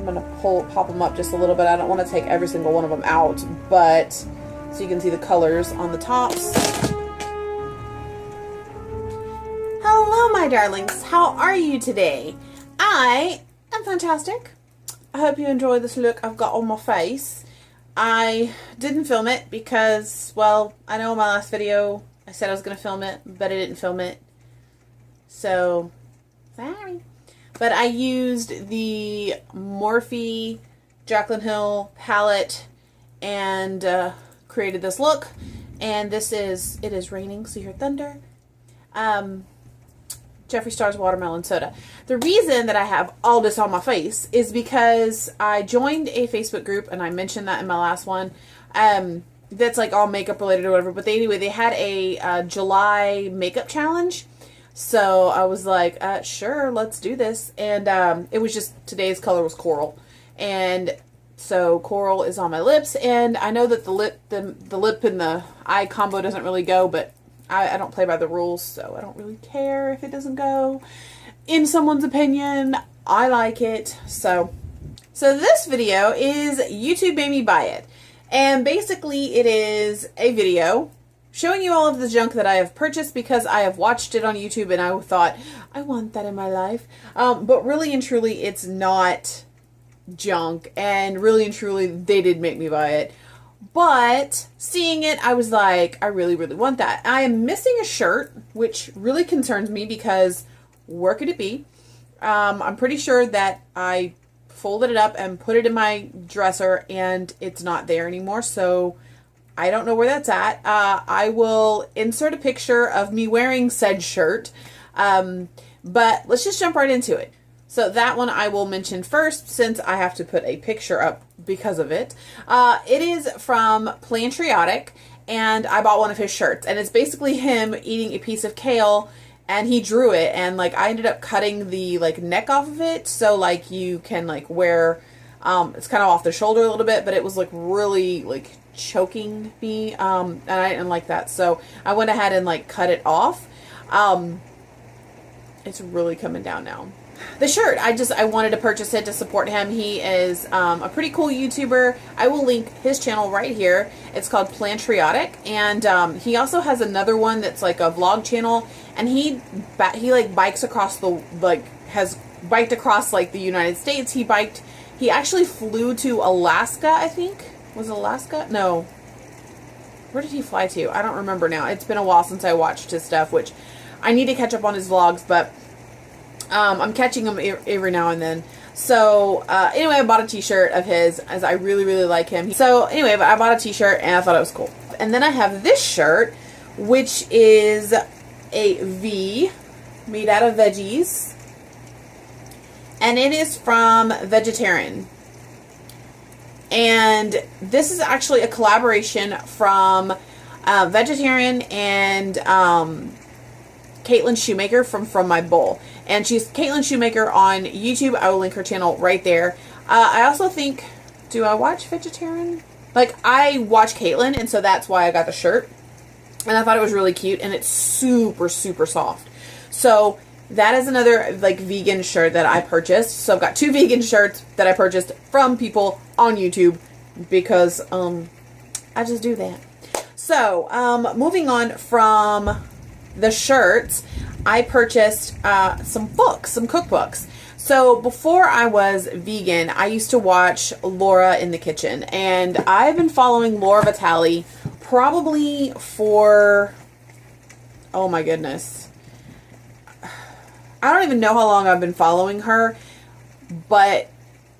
going to pop them up just a little bit. I don't want to take every single one of them out, but so you can see the colors on the tops. Hello, my darlings. How are you today? I am fantastic. I hope you enjoy this look I've got on my face. I didn't film it because, well, I know in my last video I said I was going to film it, but I didn't film it. So, sorry. But I used the Morphe Jaclyn Hill palette and created this look. And this is, it is raining, so you hear thunder. Jeffree Star's watermelon soda. The reason that I have all this on my face is because I joined a Facebook group, and I mentioned that in my last one, that's like all makeup related or whatever, but they had a July makeup challenge, so I was like, sure, let's do this, and it was just, today's color was coral, and so coral is on my lips, and I know that the lip and the eye combo doesn't really go, but I don't play by the rules, so I don't really care if it doesn't go. In someone's opinion, I like it. So this video is YouTube made me buy it. And basically it is a video showing you all of the junk that I have purchased because I have watched it on YouTube and I thought, I want that in my life. But really and truly, it's not junk. And really and truly, they did make me buy it. But seeing it, I was like, I really, really want that. I am missing a shirt, which really concerns me because where could it be? I'm pretty sure that I folded it up and put it in my dresser and it's not there anymore. So I don't know where that's at. I will insert a picture of me wearing said shirt. But let's just jump right into it. So that one I will mention first since I have to put a picture up because of it. It is from Plantriotic, and I bought one of his shirts, and it's basically him eating a piece of kale, and he drew it, and like I ended up cutting the like neck off of it, so like you can like wear, it's kind of off the shoulder a little bit, but it was like really like choking me, and I didn't like that, so I went ahead and like cut it off. It's really coming down now. The shirt, I wanted to purchase it to support him. He is a pretty cool YouTuber. I will link his channel right here. It's called Plantriotic, and he also has another one that's like a vlog channel, and he like bikes across the, like has biked across like the United States. He actually flew to Alaska, I think. Was it Alaska? No. Where did he fly to? I don't remember now. It's been a while since I watched his stuff, which I need to catch up on his vlogs, but I'm catching him every now and then. So, anyway, I bought a t-shirt of his, as I really, really like him. So, anyway, I bought a t-shirt, and I thought it was cool. And then I have this shirt, which is a V, made out of veggies. And it is from Vegetarian. And this is actually a collaboration from Vegetarian and Caitlin Shoemaker from My Bowl. And she's Caitlin Shoemaker on YouTube. I will link her channel right there. I also think, do I watch Vegetarian? Like, I watch Caitlin, and so that's why I got the shirt. And I thought it was really cute, and it's super, super soft. So, that is another, like, vegan shirt that I purchased. So, I've got 2 vegan shirts that I purchased from people on YouTube because, I just do that. So, moving on from the shirts, I purchased some books, some cookbooks. So before I was vegan, I used to watch Laura in the Kitchen, and I've been following Laura Vitale probably for, oh my goodness, I don't even know how long I've been following her, but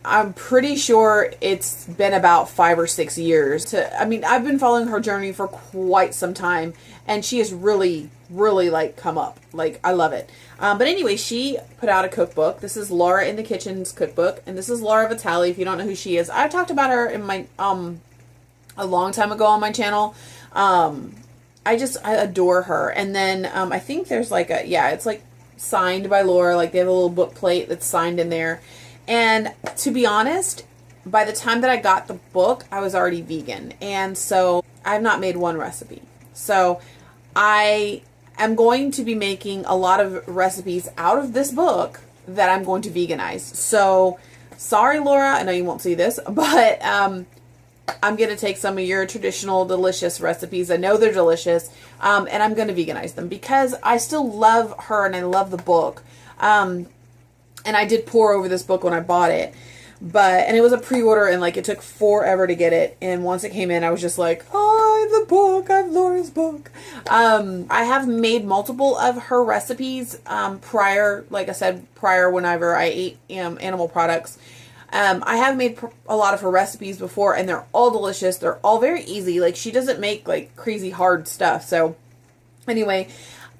I'm pretty sure it's been about 5 or 6 years. I mean, I've been following her journey for quite some time, and she has really, really, like, come up. Like, I love it. But anyway, she put out a cookbook. This is Laura in the Kitchen's cookbook, and this is Laura Vitale, if you don't know who she is. I talked about her in my, a long time ago on my channel. I adore her. And then, I think there's like a, yeah, it's like signed by Laura. Like, they have a little book plate that's signed in there. And to be honest, by the time that I got the book, I was already vegan. And so I've not made one recipe. So I am going to be making a lot of recipes out of this book that I'm going to veganize. So sorry, Laura, I know you won't see this, but I'm going to take some of your traditional delicious recipes. I know they're delicious, and I'm going to veganize them because I still love her and I love the book. And I did pour over this book when I bought it, and it was a pre-order, and like it took forever to get it. And once it came in, I was just like, oh, I have the book. I have Laura's book. I have made multiple of her recipes prior, like I said, whenever I ate animal products. I have made a lot of her recipes before, and they're all delicious. They're all very easy. Like, she doesn't make like crazy hard stuff. So anyway,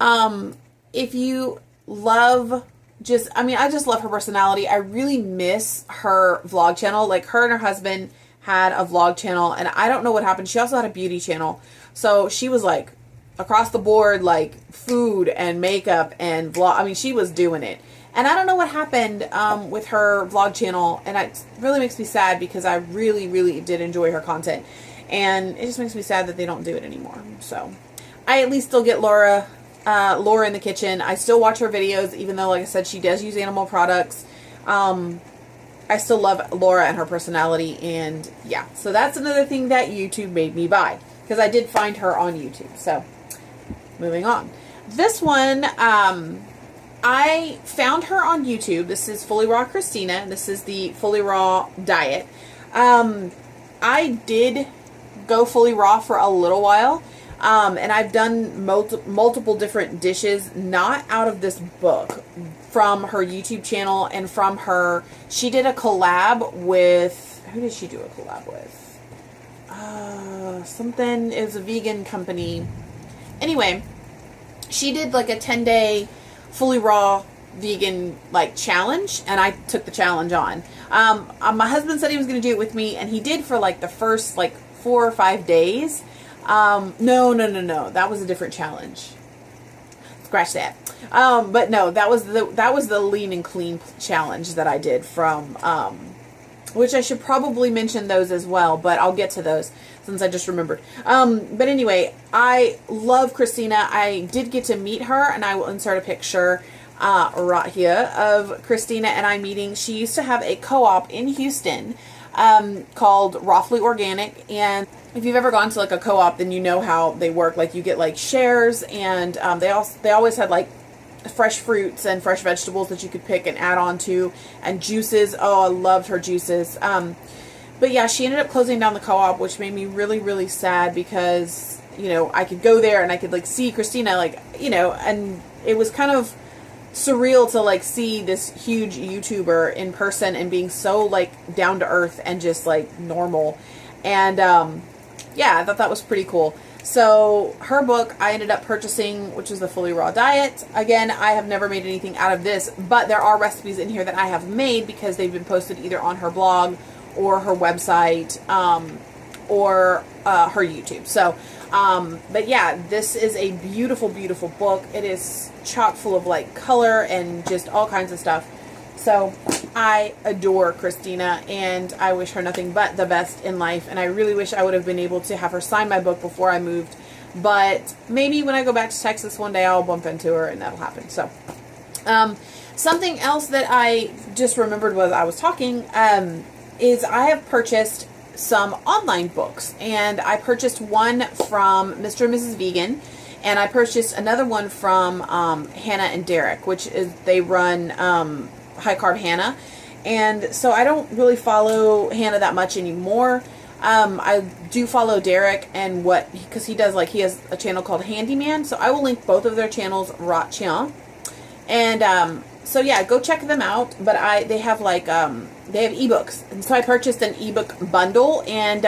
if you love I just love her personality. I really miss her vlog channel. Like, her and her husband had a vlog channel, and I don't know what happened. She also had a beauty channel. So she was like across the board, like food and makeup and vlog. I mean, she was doing it. And I don't know what happened with her vlog channel, and it really makes me sad because I really, really did enjoy her content. And it just makes me sad that they don't do it anymore. So I at least still get Laura in the kitchen. I still watch her videos, even though, like I said, she does use animal products. I still love Laura and her personality, and yeah. So that's another thing that YouTube made me buy, because I did find her on YouTube. So moving on. This one, I found her on YouTube. This is Fully Raw Kristina. This is the Fully Raw diet. I did go fully raw for a little while. And I've done multiple different dishes, not out of this book, from her YouTube channel and from her. She did a collab with, who did she do a collab with? Something, it was a vegan company. Anyway, she did like a 10-day fully raw vegan like challenge, and I took the challenge on. My husband said he was going to do it with me, and he did for like the first like 4 or 5 days. No. That was a different challenge. Scratch that. But no, that was the lean and clean challenge that I did from, which I should probably mention those as well, but I'll get to those since I just remembered. But anyway, I love Kristina. I did get to meet her, and I will insert a picture, right here of Kristina and I meeting. She used to have a co-op in Houston, called Rawfully Organic, and if you've ever gone to like a co-op, then you know how they work. Like, you get like shares, and they always had like fresh fruits and fresh vegetables that you could pick and add on to, and juices. Oh, I loved her juices. But yeah, she ended up closing down the co-op, which made me really, really sad, because, you know, I could go there and I could like see Kristina, like, you know, and it was kind of surreal to like see this huge YouTuber in person and being so like down to earth and just like normal. And yeah, I thought that was pretty cool. So her book I ended up purchasing, which is the Fully Raw Diet. Again, I have never made anything out of this, but there are recipes in here that I have made because they've been posted either on her blog or her website, or her YouTube. So but yeah, this is a beautiful, beautiful book. It is chock full of like color and just all kinds of stuff. So I adore Kristina, and I wish her nothing but the best in life. And I really wish I would have been able to have her sign my book before I moved. But maybe when I go back to Texas one day, I'll bump into her and that'll happen. So something else that I just remembered while I was talking is I have purchased some online books, and I purchased one from Mr. and Mrs. Vegan, and I purchased another one from Hannah and Derek, which is, they run High Carb Hannah. And so I don't really follow Hannah that much anymore. I do follow Derek, and because he does, like, he has a channel called Handyman, so I will link both of their channels right here. And so yeah, go check them out. But they have like they have ebooks, and so I purchased an ebook bundle, and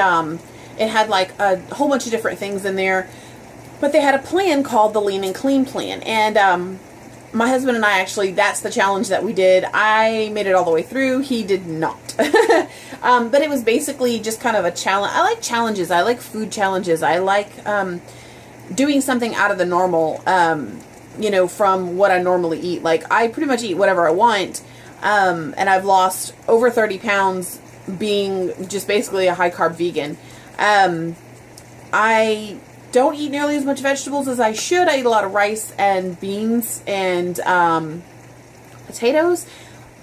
it had like a whole bunch of different things in there. But they had a plan called the Lean and Clean Plan, and my husband and I actually, that's the challenge that we did. I made it all the way through. He did not. But it was basically just kind of a challenge. I like challenges. I like food challenges. I like doing something out of the normal, you know, from what I normally eat. Like, I pretty much eat whatever I want. And I've lost over 30 pounds being just basically a high carb vegan. I don't eat nearly as much vegetables as I should. I eat a lot of rice and beans and potatoes.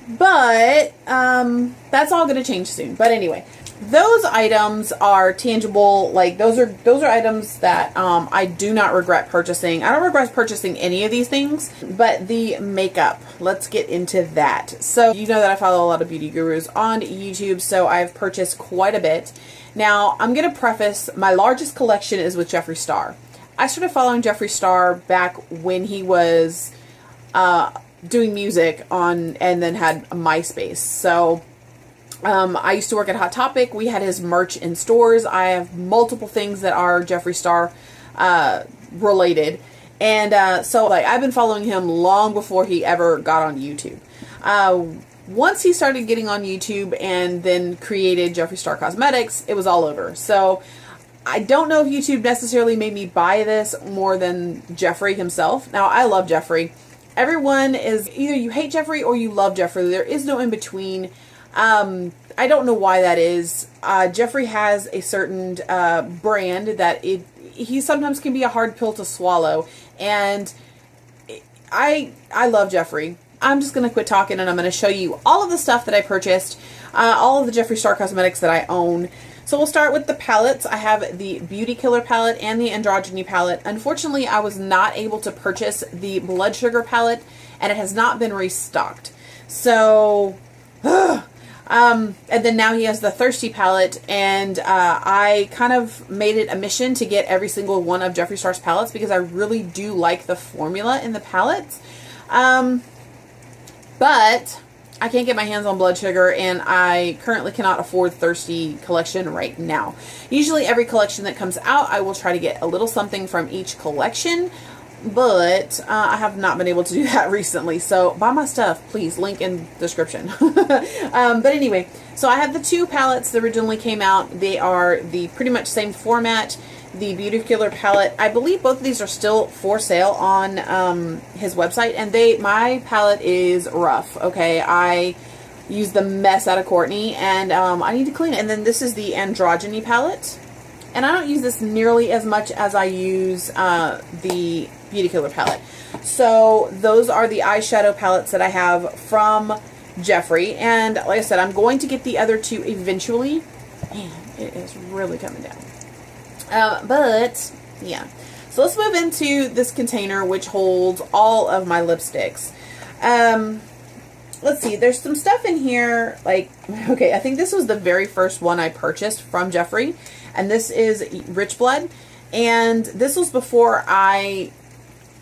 But that's all going to change soon. But anyway, those items are tangible. Like those are items that I do not regret purchasing. I don't regret purchasing any of these things, but the makeup, let's get into that. So you know that I follow a lot of beauty gurus on YouTube, so I've purchased quite a bit. Now I'm going to preface, my largest collection is with Jeffree Star. I started following Jeffree Star back when he was doing music on, and then had MySpace. So I used to work at Hot Topic. We had his merch in stores. I have multiple things that are Jeffree Star related. And so like I've been following him long before he ever got on YouTube. Once he started getting on YouTube and then created Jeffree Star Cosmetics, it was all over. So I don't know if YouTube necessarily made me buy this more than Jeffree himself. Now, I love Jeffree. Everyone is, either you hate Jeffree or you love Jeffree. There is no in between. I don't know why that is. Jeffree has a certain brand that he sometimes can be a hard pill to swallow. And I love Jeffree. I'm just going to quit talking and I'm going to show you all of the stuff that I purchased. All of the Jeffree Star Cosmetics that I own. So we'll start with the palettes. I have the Beauty Killer palette and the Androgyny palette. Unfortunately, I was not able to purchase the Blood Sugar palette, and it has not been restocked. So, and then now he has the Thirsty palette, and I kind of made it a mission to get every single one of Jeffree Star's palettes because I really do like the formula in the palettes. But I can't get my hands on Blood Sugar, and I currently cannot afford Thirsty collection right now. Usually every collection that comes out, I will try to get a little something from each collection, but I have not been able to do that recently. So buy my stuff, please. Link in description. But anyway, so I have the two palettes that originally came out. They are the pretty much same format. The Beauty Killer palette, I believe both of these are still for sale on his website, and my palette is rough. Okay, I use the mess out of Courtney, and I need to clean it. And then this is the Androgyny palette, and I don't use this nearly as much as I use the Beauty Killer palette. So those are the eyeshadow palettes that I have from Jeffree, and like I said, I'm going to get the other two eventually. Man, it is really coming down. But yeah, so let's move into this container, which holds all of my lipsticks. Let's see, there's some stuff in here, like, okay, I think this was the very first one I purchased from Jeffree, and this is Rich Blood, and this was before I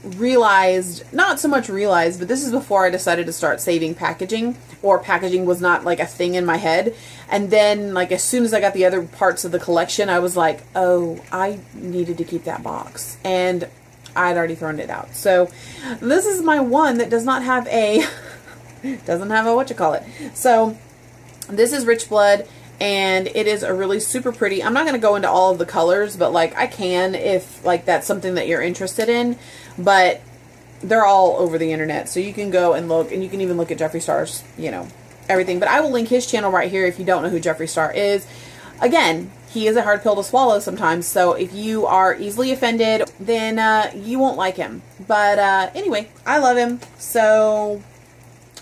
realized, not so much realized, but this is before I decided to start saving packaging, or packaging was not like a thing in my head. And then like as soon as I got the other parts of the collection, I was like, oh, I needed to keep that box, and I'd already thrown it out. So this is my one that does not have a whatchamacallit. So this is Rich Blood, and it is a really super pretty. I'm not going to go into all of the colors, but like I can if like that's something that you're interested in. But they're all over the internet, so you can go and look, and you can even look at Jeffree Star's, you know, everything. But I will link his channel right here if you don't know who Jeffree Star is. Again, he is a hard pill to swallow sometimes, so if you are easily offended, then you won't like him. But anyway, I love him, so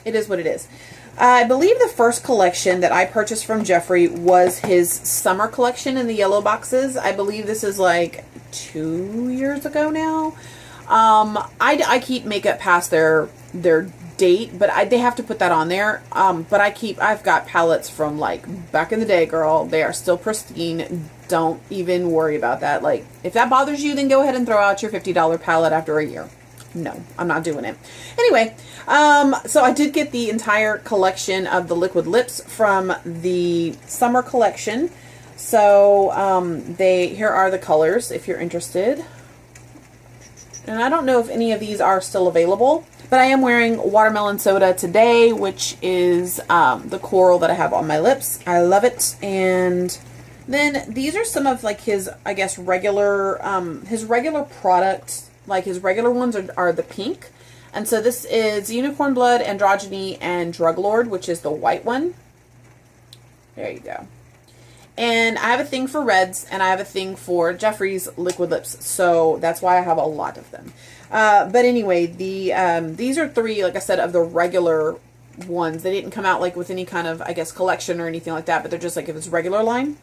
it is what it is. I believe the first collection that I purchased from Jeffree was his summer collection in the yellow boxes. I believe this is like 2 years ago now. I keep makeup past their date, but they have to put that on there. But I've got palettes from like back in the day, girl. They are still pristine. Don't even worry about that. Like, if that bothers you, then go ahead and throw out your $50 palette after a year. No, I'm not doing it. Anyway, so I did get the entire collection of the liquid lips from the summer collection. So, here are the colors if you're interested. And I don't know if any of these are still available, but I am wearing Watermelon Soda today, which is the coral that I have on my lips. I love it. And then these are some of like his, I guess, regular products. Like his regular ones are the pink. And so this is Unicorn Blood, Androgyny, and Drug Lord, which is the white one. There you go. And I have a thing for reds, and I have a thing for Jeffree's liquid lips, so that's why I have a lot of them. But anyway, these are three, like I said, of the regular ones. They didn't come out like with any kind of, I guess, collection or anything like that, but they're just like if it's regular line.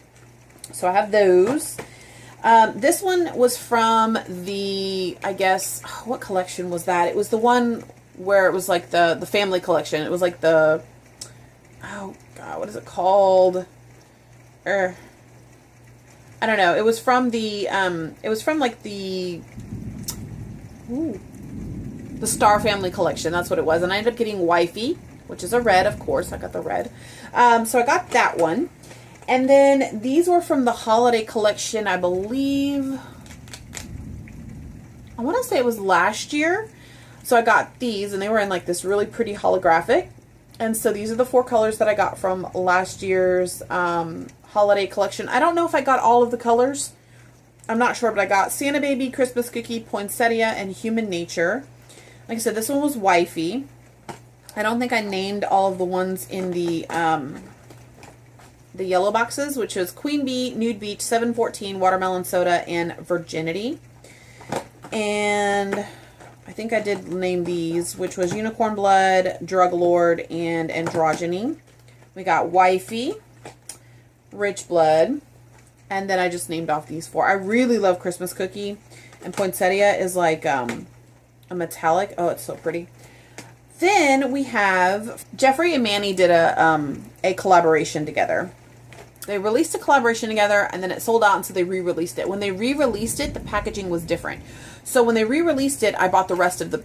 So I have those. This one was from the, I guess, what collection was that? It was the one where it was like the family collection. It was like the, oh God, what is it called? I don't know. It was from the, it was from like the Star family collection. That's what it was. And I ended up getting Wifey, which is a red, of course. I got the red. So I got that one. And then these were from the holiday collection, I believe. I want to say it was last year. So I got these, and they were in like this really pretty holographic. And so these are the 4 colors that I got from last year's holiday collection. I don't know if I got all of the colors. I'm not sure, but I got Santa Baby, Christmas Cookie, Poinsettia, and Human Nature. Like I said, this one was Wifey. I don't think I named all of the ones in the yellow boxes, which was Queen Bee, Nude Beach, 714, Watermelon Soda, and Virginity. And I think I did name these, which was Unicorn Blood, Drug Lord, and Androgyny. We got Wifey, Rich Blood, and then I just named off these 4. I really love Christmas Cookie, and Poinsettia is like a metallic. Oh, it's so pretty. Then we have Jeffree and Manny did a collaboration together. They released a collaboration together, and then it sold out, and so they re-released it. When they re-released it, the packaging was different. So when they re-released it, I bought the rest of the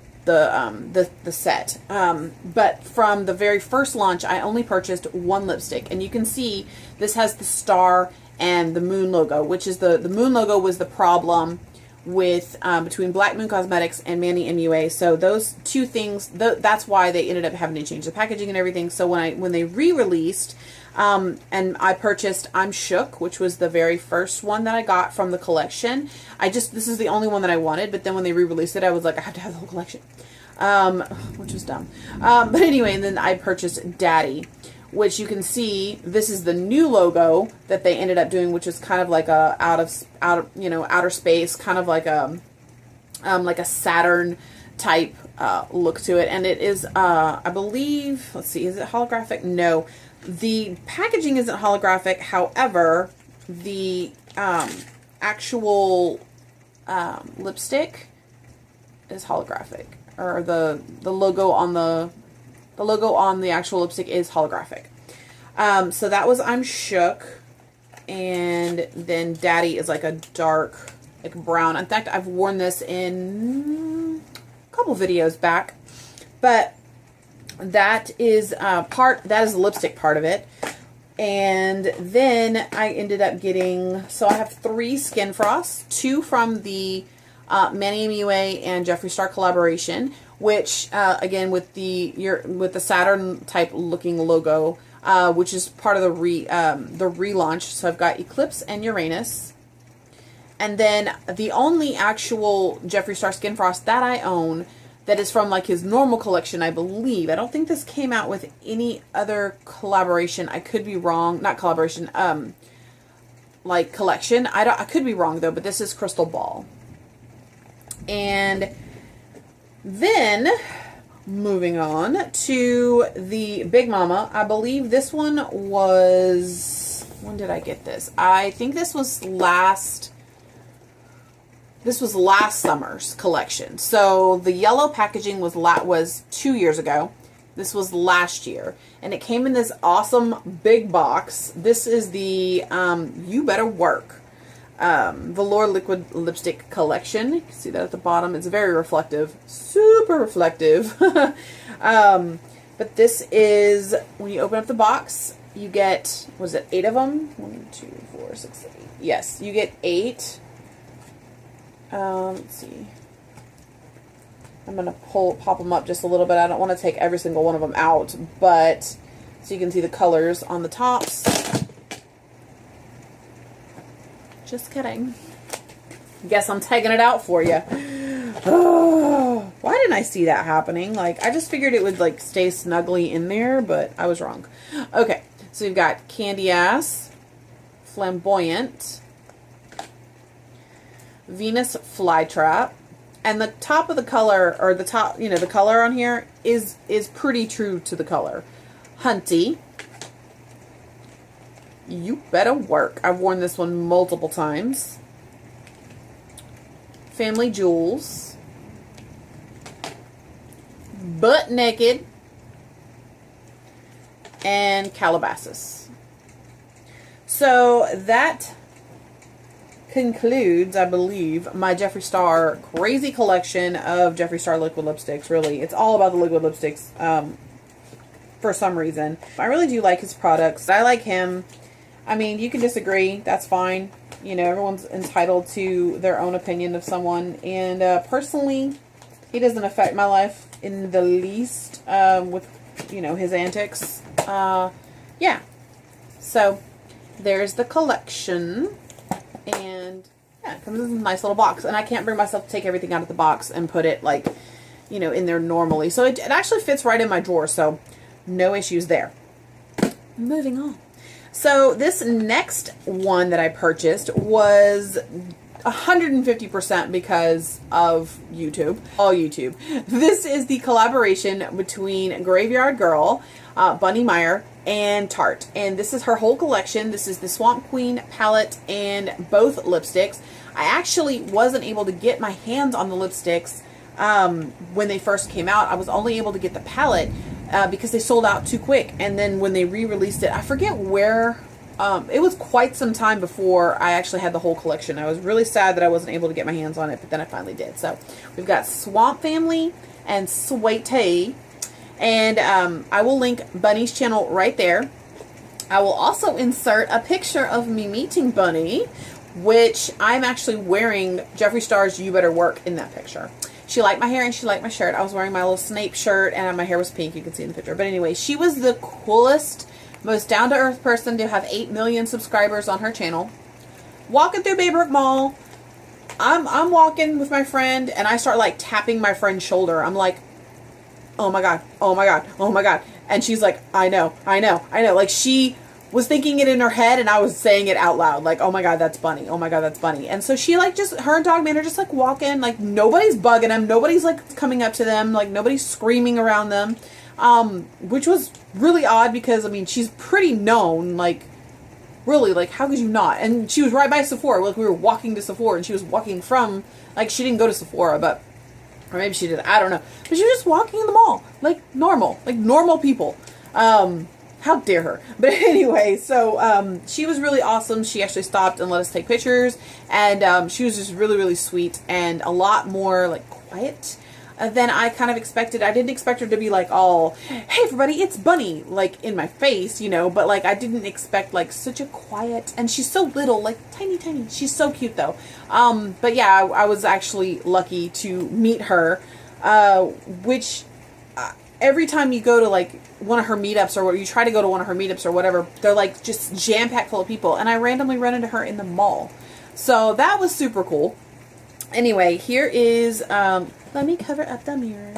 set. But from the very first launch, I only purchased 1 lipstick, and you can see this has the star and the moon logo, which is the moon logo was the problem with between Black Moon Cosmetics and Manny MUA. So those 2 things, that's why they ended up having to change the packaging and everything. So when they re-released, and I purchased I'm Shook, which was the very first one that I got from the collection. This is the only one that I wanted, but then when they re-released it, I was like, I have to have the whole collection, which was dumb. But anyway, and then I purchased Daddy, which you can see, this is the new logo that they ended up doing, which is kind of like a outer space, kind of like a Saturn type look to it. And it is, I believe, let's see, is it holographic? No, the packaging isn't holographic. However, the actual lipstick is holographic, or the logo on the actual lipstick is holographic. So that was I'm Shook, and then Daddy is like a dark, like brown. In fact, I've worn this in a couple videos back, but that is the lipstick part of it. And then I ended up getting, so I have 3 Skin Frosts, 2 from the Manny MUA and Jeffree Star collaboration, which again with the Saturn type looking logo, which is part of the relaunch. So I've got Eclipse and Uranus, and then the only actual Jeffree Star Skin Frost that I own that is from like his normal collection, I believe. I don't think this came out with any other collaboration. I could be wrong. Not collaboration. Like collection. I could be wrong though. But this is Crystal Ball. And then moving on to the Big Mama. I believe this one was, when did I get this? I think this was last summer's collection. So the yellow packaging was 2 years ago. This was last year, and it came in this awesome big box. This is the You Better Work Velour Liquid Lipstick Collection. You can see that at the bottom. It's very reflective, super reflective. But this is, when you open up the box, you get, was it 8 of them? 1, 2, 4, 6, 8. Yes, you get 8. Let's see. I'm going to pop them up just a little bit. I don't want to take every single one of them out, but so you can see the colors on the tops. Just kidding. Guess I'm taking it out for you. Oh, why didn't I see that happening? Like, I just figured it would like stay snugly in there, but I was wrong. Okay, so you've got Candy Ass, Flamboyant, Venus Flytrap, And the top of the color, or the top, you know, the color on here is pretty true to the color. Hunty. You better work. I've worn this one multiple times. Family Jewels. Butt Naked. And Calabasas. So that concludes, I believe, my Jeffree Star crazy collection of Jeffree Star liquid lipsticks. Really, it's all about the liquid lipsticks for some reason. I really do like his products. I like him. I mean, you can disagree. That's fine. You know, everyone's entitled to their own opinion of someone. And personally, he doesn't affect my life in the least with, you know, his antics. Yeah. So, there's the collection. And, yeah, it comes in a nice little box. And I can't bring myself to take everything out of the box and put it, like, you know, in there normally. So, it actually fits right in my drawer. So, no issues there. Moving on. So, this next one that I purchased was 150% because of YouTube. All YouTube. This is the collaboration between Graveyard Girl, Bunny Meyer, and Tarte. And this is her whole collection. This is the Swamp Queen palette and both lipsticks. I actually wasn't able to get my hands on the lipsticks when they first came out. I was only able to get the palette because they sold out too quick. And then when they re-released it, I forget where, it was quite some time before I actually had the whole collection. I was really sad that I wasn't able to get my hands on it, but then I finally did. So we've got Swamp Family and Sweetie. And I will link Bunny's channel right there. I will also insert a picture of me meeting Bunny, which I'm actually wearing Jeffree Star's You Better Work in that picture. She liked my hair and she liked my shirt. I was wearing my little Snape shirt and my hair was pink. You can see in the picture. But anyway, she was the coolest, most down-to-earth person to have 8 million subscribers on her channel. Walking through Baybrook Mall, I'm walking with my friend and I start like tapping my friend's shoulder. I'm like, oh my God, oh my God, oh my God. And she's like, I know, I know, I know. Like she was thinking it in her head and I was saying it out loud. Like, oh my God, that's Bunny. Oh my God, that's Bunny. And so she like just, her and Dogman are just like walking. Like nobody's bugging them. Nobody's like coming up to them. Like nobody's screaming around them. Which was really odd because, I mean, she's pretty known. Like, really, like how could you not? And she was right by Sephora. Like we were walking to Sephora and she was walking from, like she didn't go to Sephora, but or maybe she did. I don't know. But she was just walking in the mall. Like normal people. How dare her. But anyway, so she was really awesome. She actually stopped and let us take pictures. And she was just really, really sweet. And a lot more like quiet than I kind of expected. I didn't expect her to be like all, hey everybody, it's Bunny, like in my face, you know. But like I didn't expect like such a quiet, and she's so little, like tiny. She's so cute though. But yeah, I was actually lucky to meet her, which every time you go to like one of her meetups or you try to go to one of her meetups or whatever, they're like just jam-packed full of people. And I randomly ran into her in the mall. So that was super cool. Anyway, here is, let me cover up the mirror.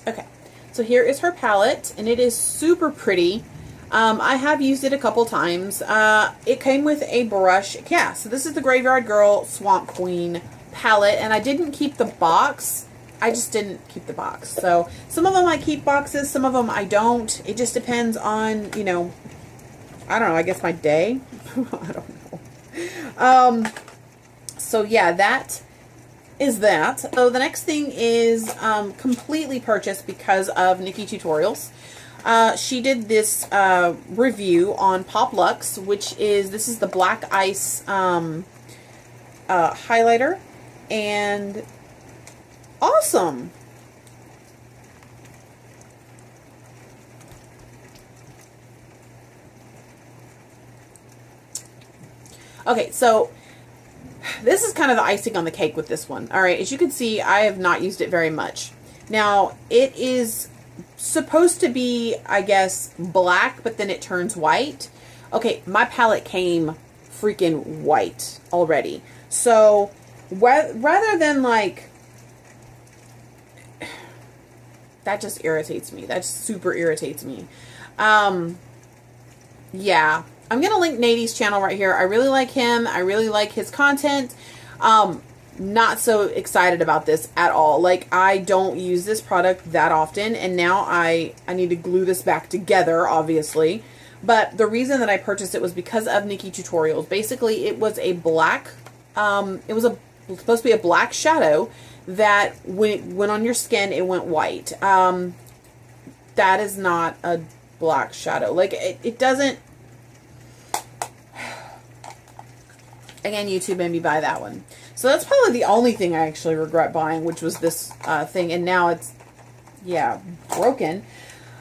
Okay, so here is her palette, and it is super pretty. I have used it a couple times. It came with a brush. Yeah, so this is the Graveyard Girl Swamp Queen palette, and I didn't keep the box. I just didn't keep the box. So some of them I keep boxes, some of them I don't. It just depends on, you know, I don't know, I guess my day. I don't know. So yeah, that is that. So the next thing is completely purchased because of Niki Tutorials. She did this review on Pop Luxe, which is, this is the Black Ice highlighter, and awesome. Okay, so this is kind of the icing on the cake with this one. All right, as you can see, I have not used it very much. Now, it is supposed to be, I guess, black, but then it turns white. Okay, my palette came freaking white already. So, rather than like, that just irritates me. That super irritates me. Yeah. I'm going to link Nady's channel right here. I really like him. I really like his content. not so excited about this at all. Like, I don't use this product that often, and now I need to glue this back together, obviously. But the reason that I purchased it was because of Niki Tutorials. Basically, it was a black, supposed to be a black shadow that when it went on your skin, it went white. That is not a black shadow. Like, it doesn't... Again, YouTube made me buy that one. So that's probably the only thing I actually regret buying, which was this thing. And now it's, yeah, broken.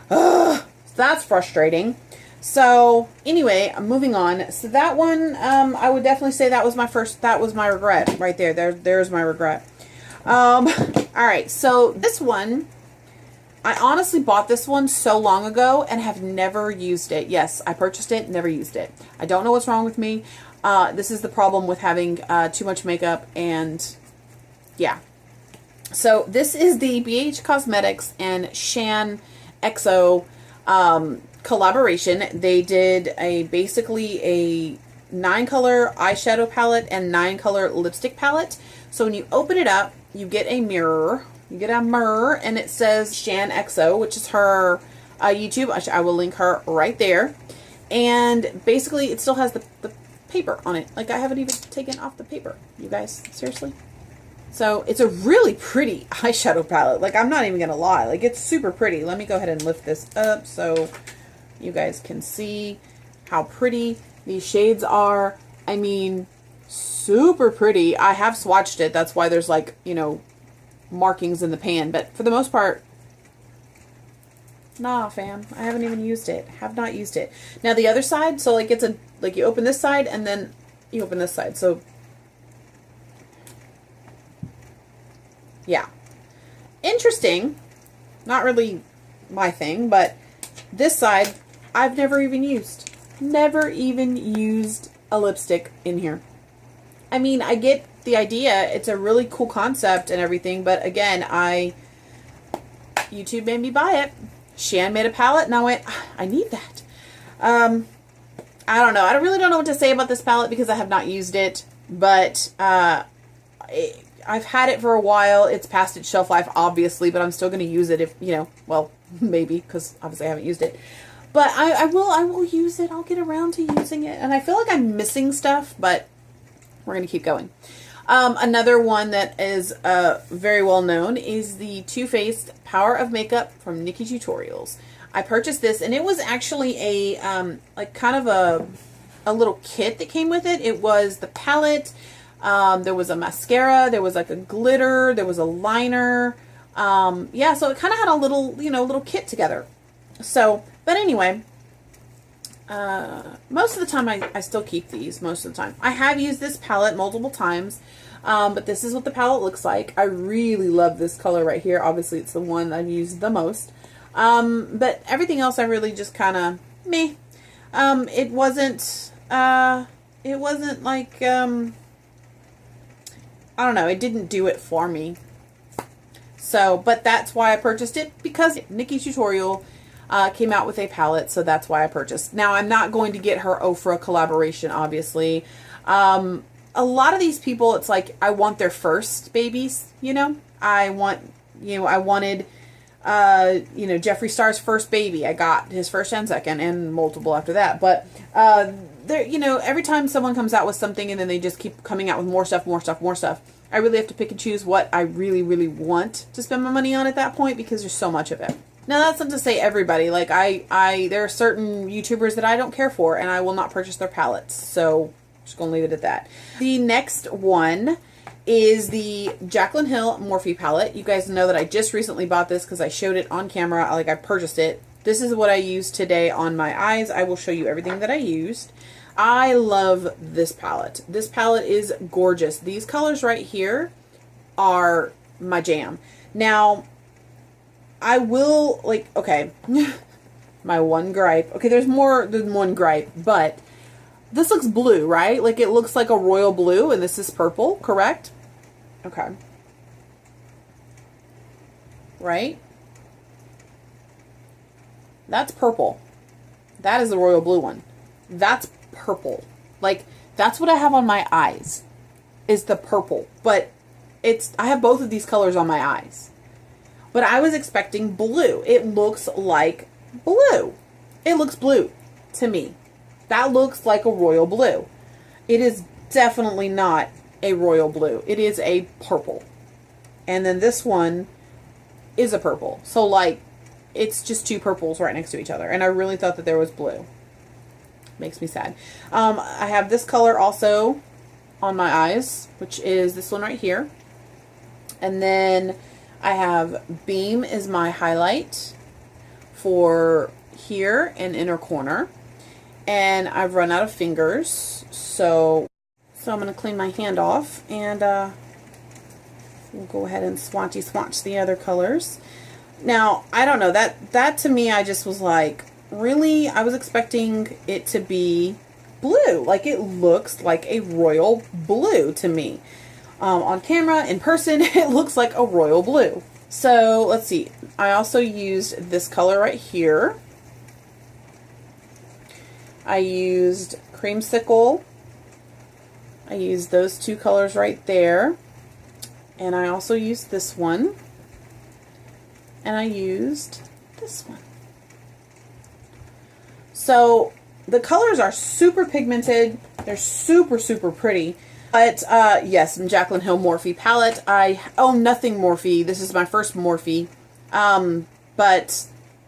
Ugh, that's frustrating. So anyway, moving on. So that one, I would definitely say that was my regret right there. There's my regret. All right. So this one, I honestly bought this one so long ago and have never used it. Yes, I purchased it, never used it. I don't know what's wrong with me. This is the problem with having too much makeup, and yeah. So this is the BH Cosmetics and Shan XO collaboration. They did basically a 9-color eyeshadow palette and 9-color lipstick palette. So when you open it up, you get a mirror. You get a mirror, and it says Shan XO, which is her YouTube. I will link her right there. And basically, it still has the paper on it. Like, I haven't even taken off the paper. You guys, seriously? So it's a really pretty eyeshadow palette. Like, I'm not even gonna lie. Like, it's super pretty. Let me go ahead and lift this up so you guys can see how pretty these shades are. I mean, super pretty. I have swatched it. That's why there's, like, you know, markings in the pan. But for the most part, nah, fam. I haven't even used it. Have not used it. Now, the other side, so, like, like, you open this side, and then you open this side. So, yeah. Interesting. Not really my thing, but this side, I've never even used. Never even used a lipstick in here. I mean, I get the idea. It's a really cool concept and everything, but again, YouTube made me buy it. Shan made a palette, and I went, I need that. I don't know. I really don't know what to say about this palette because I have not used it, but I've had it for a while. It's past its shelf life, obviously, but I'm still going to use it if, you know, well, maybe, because obviously I haven't used it. But I will use it. I'll get around to using it. And I feel like I'm missing stuff, but we're going to keep going. Another one that is very well known is the Too Faced Power of Makeup from Niki Tutorials. I purchased this, and it was actually a like kind of a little kit that came with it. It was the palette. There was a mascara. There was like a glitter. There was a liner. Yeah, so it kind of had a little, you know, little kit together. So, but anyway, most of the time I still keep these most of the time. I have used this palette multiple times, but this is what the palette looks like. I really love this color right here. Obviously, it's the one I've used the most. But everything else I really just kind of meh. It wasn't like, I don't know, it didn't do it for me. So, but that's why I purchased it, because Niki Tutorial came out with a palette, so that's why I purchased. Now, I'm not going to get her Ofra collaboration, obviously. A lot of these people, it's like, I want their first babies, you know? I wanted, you know, Jeffree Star's first baby. I got his first and second, and multiple after that. But, there, you know, every time someone comes out with something and then they just keep coming out with more stuff, more stuff, more stuff, I really have to pick and choose what I really, really want to spend my money on at that point, because there's so much of it. Now, that's not to say everybody. Like, there are certain YouTubers that I don't care for, and I will not purchase their palettes. So, I'm just going to leave it at that. The next one is the Jaclyn Hill Morphe Palette. You guys know that I just recently bought this because I showed it on camera. Like, I purchased it. This is what I used today on my eyes. I will show you everything that I used. I love this palette. This palette is gorgeous. These colors right here are my jam. Now, I will, like, okay, my one gripe. Okay, there's more than one gripe, but this looks blue, right? Like, it looks like a royal blue, and this is purple, correct? Okay. Right? That's purple. That is the royal blue one. That's purple. Like, that's what I have on my eyes, is the purple. But I have both of these colors on my eyes. But I was expecting blue. It looks like blue. It looks blue to me. That looks like a royal blue. It is definitely not a royal blue. It is a purple. And then this one is a purple. So like, it's just two purples right next to each other. And I really thought that there was blue. Makes me sad. I have this color also on my eyes, which is this one right here. And then I have Beam is my highlight for here and inner corner. And I've run out of fingers, so I'm going to clean my hand off, and we'll go ahead and swatch the other colors. Now, I don't know, that to me, I just was like, really? I was expecting it to be blue. Like, it looks like a royal blue to me. On camera, in person, it looks like a royal blue. So, let's see. I also used this color right here. I used Creamsicle. I used those two colors right there. And I also used this one. And I used this one. So the colors are super pigmented. They're super, super pretty. But yes, Jaclyn Hill Morphe Palette. I own nothing Morphe. This is my first Morphe. But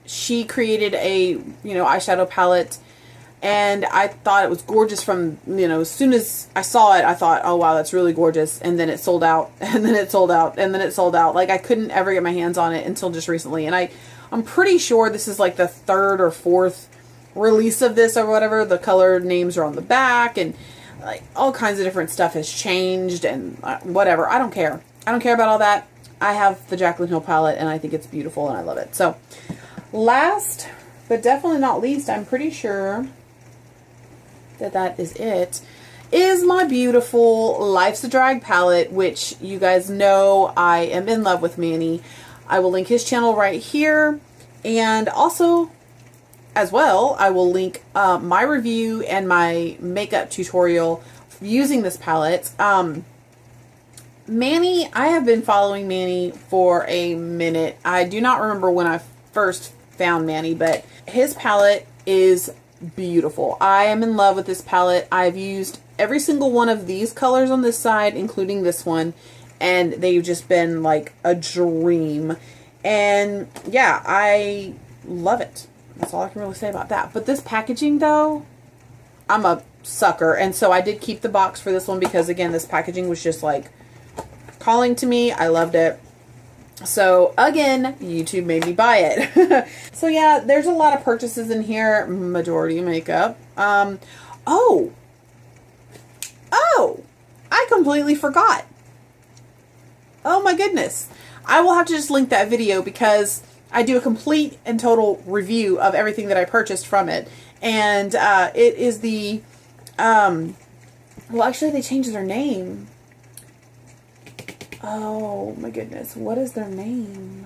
she created a, eyeshadow palette. And I thought it was gorgeous from, as soon as I saw it, I thought, oh wow, that's really gorgeous. And then it sold out, and then it sold out, and then it sold out. Like, I couldn't ever get my hands on it until just recently. And I'm pretty sure this is like the third or fourth release of this or whatever. The color names are on the back, and like all kinds of different stuff has changed and whatever. I don't care. I don't care about all that. I have the Jaclyn Hill palette, and I think it's beautiful, and I love it. So, last but definitely not least, I'm pretty sure that is it, is my beautiful Life's a Drag palette, which you guys know I am in love with Manny. I will link his channel right here, and also as well I will link my review and my makeup tutorial using this palette. Manny, I have been following Manny for a minute. I do not remember when I first found Manny, but his palette is beautiful. I am in love with this palette. I've used every single one of these colors on this side, including this one, and they've just been like a dream. And yeah, I love it. That's all I can really say about that. But this packaging though, I'm a sucker. And so I did keep the box for this one because again, this packaging was just like calling to me. I loved it. So again, YouTube made me buy it. So yeah, there's a lot of purchases in here, majority makeup. Oh, I completely forgot. Oh my goodness. I will have to just link that video because I do a complete and total review of everything that I purchased from it. And it is the, well actually they changed their name. Oh my goodness, what is their name?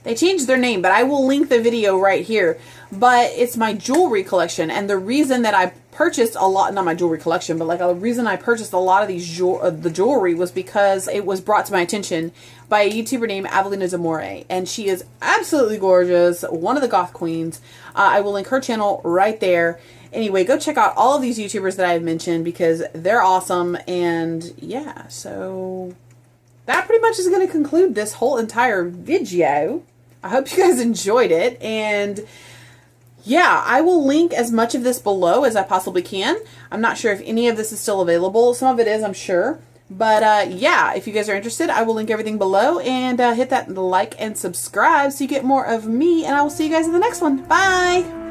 They changed their name, but I will link the video right here. But it's my jewelry collection, and the reason that I purchased a lot, not my jewelry collection, but like the reason I purchased a lot of these the jewelry was because it was brought to my attention by a YouTuber named Avelina Zamore, and she is absolutely gorgeous, one of the goth queens. I will link her channel right there. Anyway, go check out all of these YouTubers that I've mentioned because they're awesome. And yeah, so that pretty much is going to conclude this whole entire video. I hope you guys enjoyed it. And yeah, I will link as much of this below as I possibly can. I'm not sure if any of this is still available. Some of it is, I'm sure. But yeah, if you guys are interested, I will link everything below. And hit that like and subscribe so you get more of me. And I will see you guys in the next one. Bye!